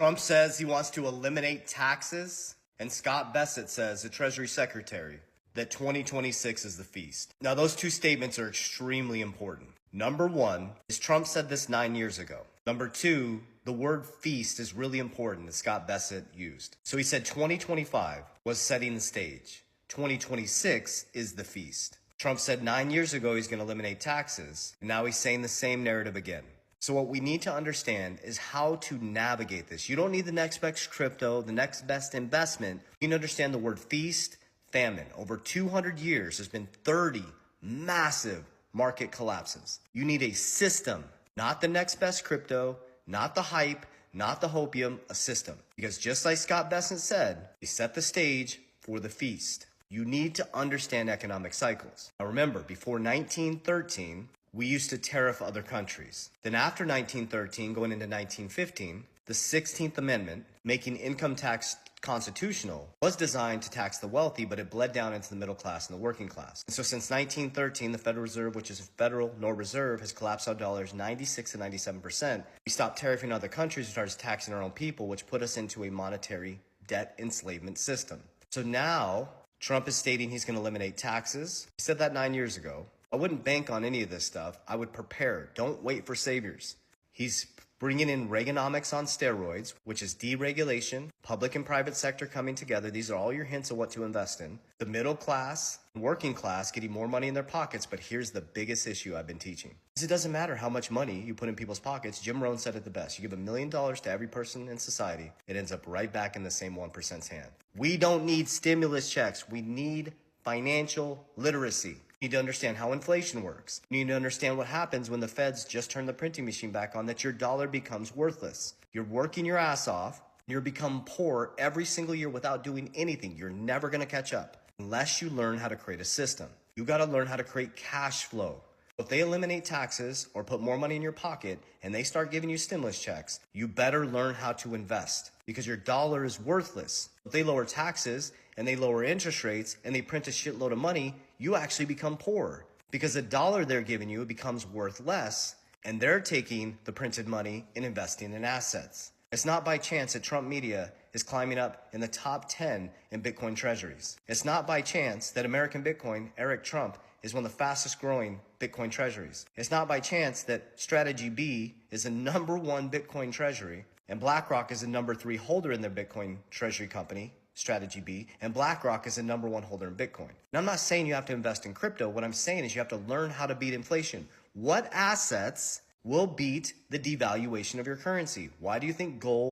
Trump says he wants to eliminate taxes, and Scott Bessent says, the Treasury Secretary, that 2026 is the feast. Now, those two statements are extremely important. Number one is Trump said this 9 years ago. Number two, the word feast is really important that Scott Bessent used. So he said 2025 was setting the stage. 2026 is the feast. Trump said 9 years ago he's going to eliminate taxes, and now he's saying the same narrative again. So what we need to understand is how to navigate this. You don't need the next best crypto, the next best investment. You can understand the word feast, famine. Over 200 years, there's been 30 massive market collapses. You need a system, not the next best crypto, not the hype, not the hopium, a system. Because just like Scott Bessent said, he set the stage for the feast. You need to understand economic cycles. Now remember, before 1913, we used to tariff other countries. Then after 1913, going into 1915, the 16th Amendment, making income tax constitutional, was designed to tax the wealthy, but it bled down into the middle class and the working class. And so since 1913, the Federal Reserve, which is a federal nor reserve, has collapsed our dollars 96 to 97%. We stopped tariffing other countries and started taxing our own people, which put us into a monetary debt enslavement system. So now Trump is stating he's going to eliminate taxes. He said that 9 years ago. I wouldn't bank on any of this stuff. I would prepare. Don't wait for saviors. He's bringing in Reaganomics on steroids, which is deregulation, public and private sector coming together. These are all your hints of what to invest in. The middle class, working class getting more money in their pockets. But here's the biggest issue I've been teaching. It doesn't matter how much money you put in people's pockets. Jim Rohn said it the best. You give $1 million to every person in society, it ends up right back in the same 1%'s hand. We don't need stimulus checks. We need financial literacy. You need to understand how inflation works. You need to understand what happens when the feds just turn the printing machine back on, that your dollar becomes worthless. You're working your ass off. You're become poor every single year without doing anything. You're never going to catch up unless you learn how to create a system. You got to learn how to create cash flow. If they eliminate taxes or put more money in your pocket and they start giving you stimulus checks, you better learn how to invest because your dollar is worthless. If they lower taxes and they lower interest rates and they print a shitload of money, you actually become poor because the dollar they're giving you becomes worth less and they're taking the printed money and investing in assets. It's not by chance that Trump media is climbing up in the top 10 in Bitcoin treasuries. It's not by chance that American Bitcoin, Eric Trump, is one of the fastest growing Bitcoin treasuries. It's not by chance that Strategy B is the #1 Bitcoin treasury and BlackRock is the #3 holder in their Bitcoin treasury company, Strategy B, and BlackRock is the #1 holder in Bitcoin. Now, I'm not saying you have to invest in crypto. What I'm saying is you have to learn how to beat inflation. What assets will beat the devaluation of your currency? Why do you think gold